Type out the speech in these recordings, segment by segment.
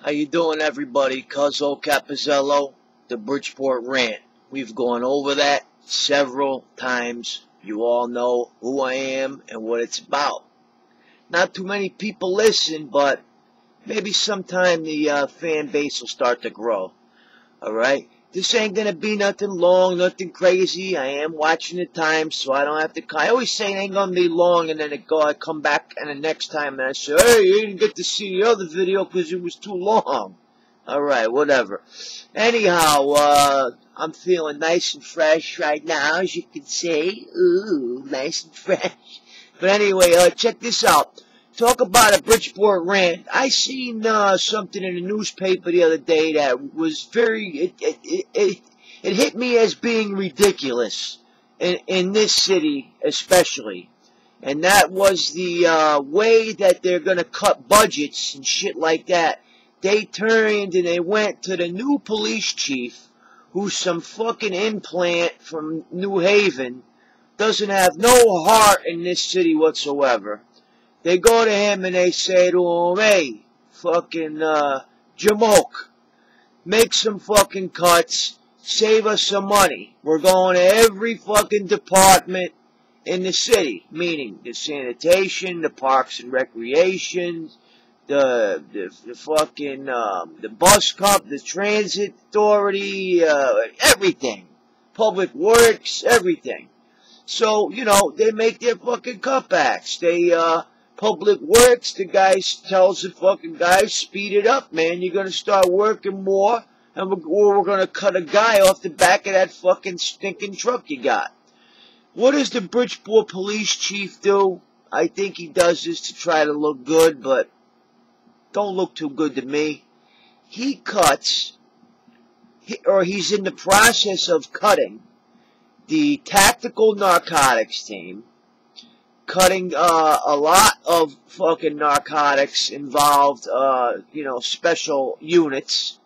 How you doing, everybody? Cuzzo Capizzello, the Bridgeport Rant. We've gone over that several times. You all know who I am and what it's about. Not too many people listen, but maybe sometime the fan base will start to grow. Alright? This ain't gonna be nothing long, nothing crazy. I am watching the time, so I don't have to. I always say it ain't gonna be long, and then I come back, and the next time, and I say, hey, you didn't get to see the other video because it was too long. Alright, whatever. Anyhow, I'm feeling nice and fresh right now, as you can see. Ooh, nice and fresh. But anyway, check this out. Talk about a Bridgeport rant. I seen something in the newspaper the other day that was it hit me as being ridiculous in this city especially. And that was the way that they're going to cut budgets and shit like that. They turned and they went to the new police chief, who's some fucking implant from New Haven, doesn't have no heart in this city whatsoever. They go to him and they say to him, hey, fucking Jamoke, make some fucking cuts, save us some money. We're going to every fucking department in the city, meaning the sanitation, the parks and recreation, the fucking the bus company, the transit authority, everything, public works, everything. So, you know, they make their fucking cutbacks. They Public Works, the guy tells the fucking guys, speed it up, man. You're going to start working more, and we're going to cut a guy off the back of that fucking stinking truck you got. What does the Bridgeport police chief do? I think he does this to try to look good, but don't look too good to me. He cuts, or he's in the process of cutting, the tactical narcotics team, cutting a lot of fucking narcotics involved, you know, special units,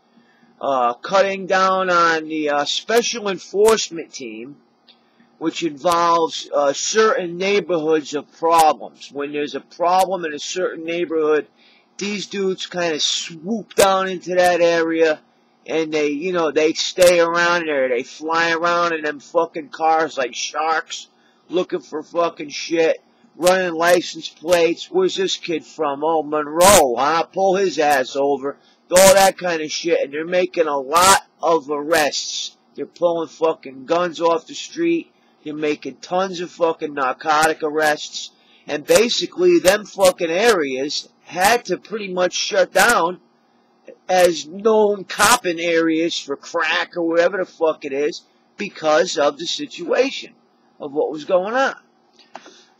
cutting down on the special enforcement team, which involves certain neighborhoods of problems. When there's a problem in a certain neighborhood, these dudes kind of swoop down into that area, and they, you know, they stay around there. They fly around in them fucking cars like sharks, looking for fucking shit. Running license plates. Where's this kid from? Oh, Monroe, huh? Pull his ass over. All that kind of shit. And they're making a lot of arrests. They're pulling fucking guns off the street. They're making tons of fucking narcotic arrests. And basically, them fucking areas had to pretty much shut down as known copping areas for crack or whatever the fuck it is because of the situation of what was going on.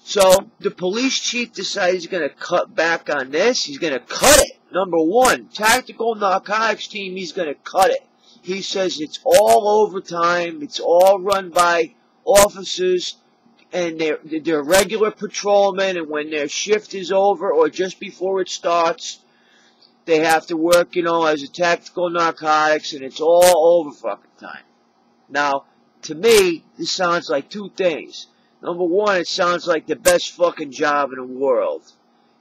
So, the police chief decided he's going to cut back on this. He's going to cut it. Number one, tactical narcotics team, he's going to cut it. He says it's all overtime. It's all run by officers and they're regular patrolmen. And when their shift is over or just before it starts, they have to work, you know, as a tactical narcotics. And it's all over fucking time. Now, to me, this sounds like two things. Number one, it sounds like the best fucking job in the world.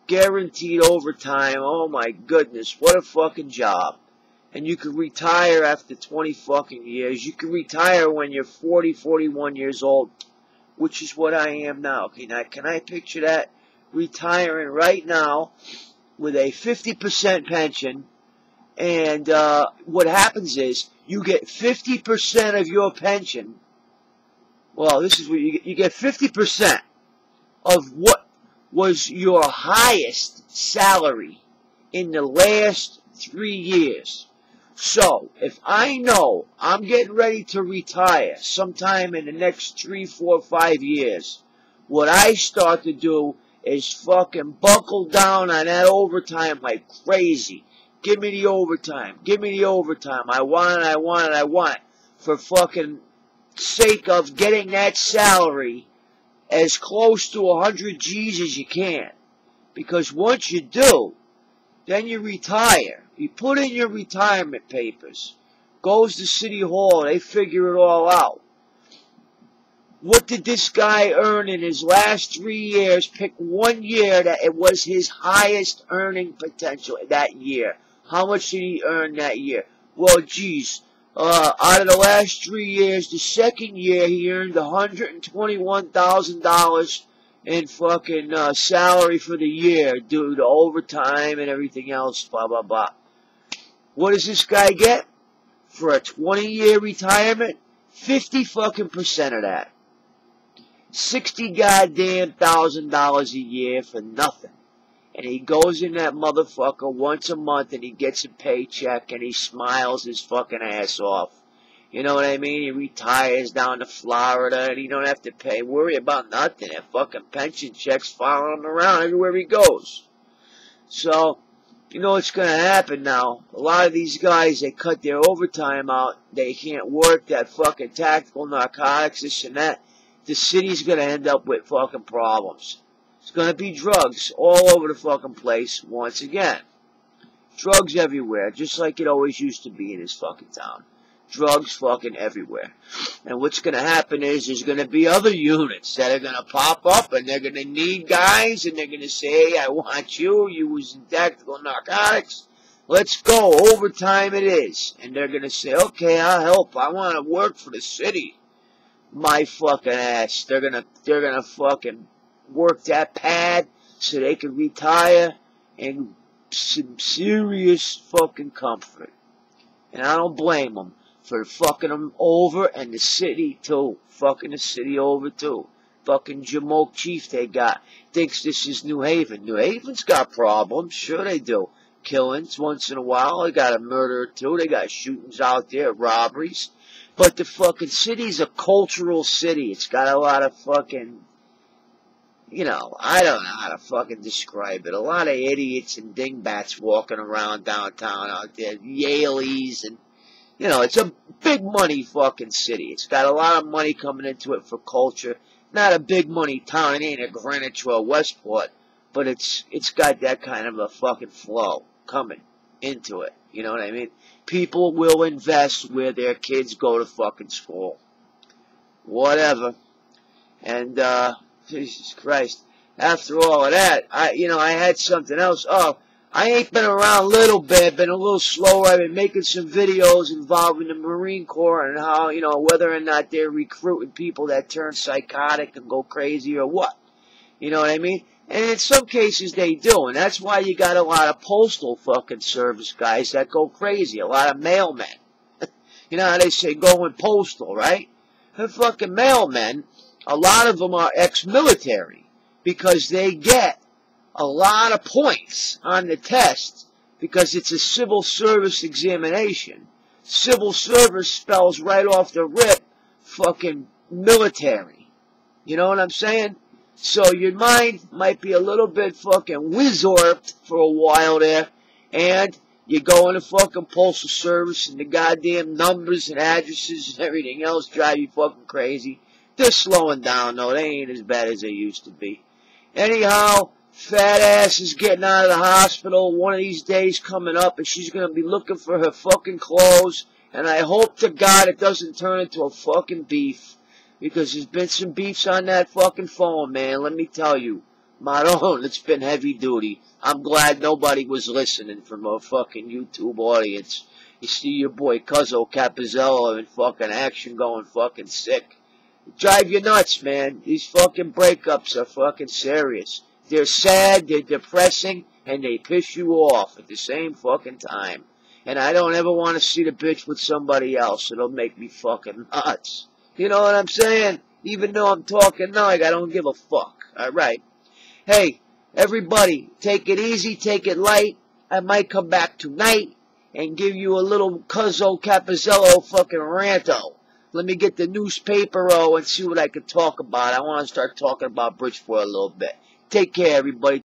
Guaranteed overtime. Oh my goodness, what a fucking job. And you could retire after 20 fucking years. You could retire when you're 40, 41 years old, which is what I am now. Okay, now can I picture that? Retiring right now with a 50% pension. And what happens is you get 50% of your pension. Well, this is what you get 50% of what was your highest salary in the last 3 years. So, if I know I'm getting ready to retire sometime in the next 3, 4, 5 years, what I start to do is fucking buckle down on that overtime like crazy. Give me the overtime. Give me the overtime. I want it, I want it, I want it. For fucking sake of getting that salary as close to 100 G's as you can. Because once you do, then you retire. You put in your retirement papers. Goes to City Hall. They figure it all out. What did this guy earn in his last 3 years? Pick 1 year that it was his highest earning potential that year. How much did he earn that year? Well, geez, out of the last 3 years, the second year he earned $121,000 in fucking salary for the year due to overtime and everything else, blah, blah, blah. What does this guy get? For a 20-year retirement? 50 fucking percent of that. 60 goddamn $1,000 a year for nothing. And he goes in that motherfucker once a month and he gets a paycheck and he smiles his fucking ass off. You know what I mean? He retires down to Florida and he don't have to worry about nothing. That fucking pension checks following him around everywhere he goes. So, you know what's going to happen now? A lot of these guys, they cut their overtime out. They can't work that fucking tactical narcotics, this and that. The city's going to end up with fucking problems. It's going to be drugs all over the fucking place once again. Drugs everywhere, just like it always used to be in this fucking town. Drugs fucking everywhere. And what's going to happen is there's going to be other units that are going to pop up and they're going to need guys and they're going to say, hey, I want you. You was in tactical narcotics. Let's go. Overtime it is. And they're going to say, okay, I'll help. I want to work for the city. My fucking ass. They're going to fucking work that pad so they can retire in some serious fucking comfort. And I don't blame them for fucking them over and the city too. Fucking the city over too. Fucking Jamoke chief they got thinks this is New Haven. New Haven's got problems. Sure they do. Killings once in a while. They got a murder or two. They got shootings out there, robberies. But the fucking city's a cultural city. It's got a lot of fucking, you know, I don't know how to fucking describe it. A lot of idiots and dingbats walking around downtown out there. Yaleys and, you know, it's a big money fucking city. It's got a lot of money coming into it for culture. Not a big money town. It ain't a Greenwich or a Westport. But it's got that kind of a fucking flow coming into it. You know what I mean? People will invest where their kids go to fucking school. Whatever. And, Jesus Christ. After all of that, I had something else. Oh, I ain't been around a little bit, been a little slower. I've been making some videos involving the Marine Corps and how, you know, whether or not they're recruiting people that turn psychotic and go crazy or what. You know what I mean? And in some cases they do, and that's why you got a lot of postal fucking service guys that go crazy, a lot of mailmen. You know how they say going postal, right? The fucking mailmen, a lot of them are ex-military because they get a lot of points on the test because it's a civil service examination. Civil service spells right off the rip fucking military. You know what I'm saying? So your mind might be a little bit fucking wizorped for a while there, and you go into fucking postal service and the goddamn numbers and addresses and everything else drive you fucking crazy. They're slowing down though. They ain't as bad as they used to be. Anyhow, fat ass is getting out of the hospital one of these days coming up, and she's going to be looking for her fucking clothes, and I hope to God it doesn't turn into a fucking beef. Because there's been some beefs on that fucking phone, man. Let me tell you. My own, it's been heavy duty. I'm glad nobody was listening from a fucking YouTube audience. You see your boy Cuzzo Capizzello in fucking action going fucking sick. Drive you nuts, man. These fucking breakups are fucking serious. They're sad, they're depressing, and they piss you off at the same fucking time. And I don't ever want to see the bitch with somebody else. It'll make me fucking nuts. You know what I'm saying? Even though I'm talking now, I don't give a fuck. Alright. Hey, everybody, take it easy, take it light. I might come back tonight and give you a little Cuzzo Capizzello fucking ranto. Let me get the newspaper and see what I can talk about. I want to start talking about Bridgeport a little bit. Take care, everybody.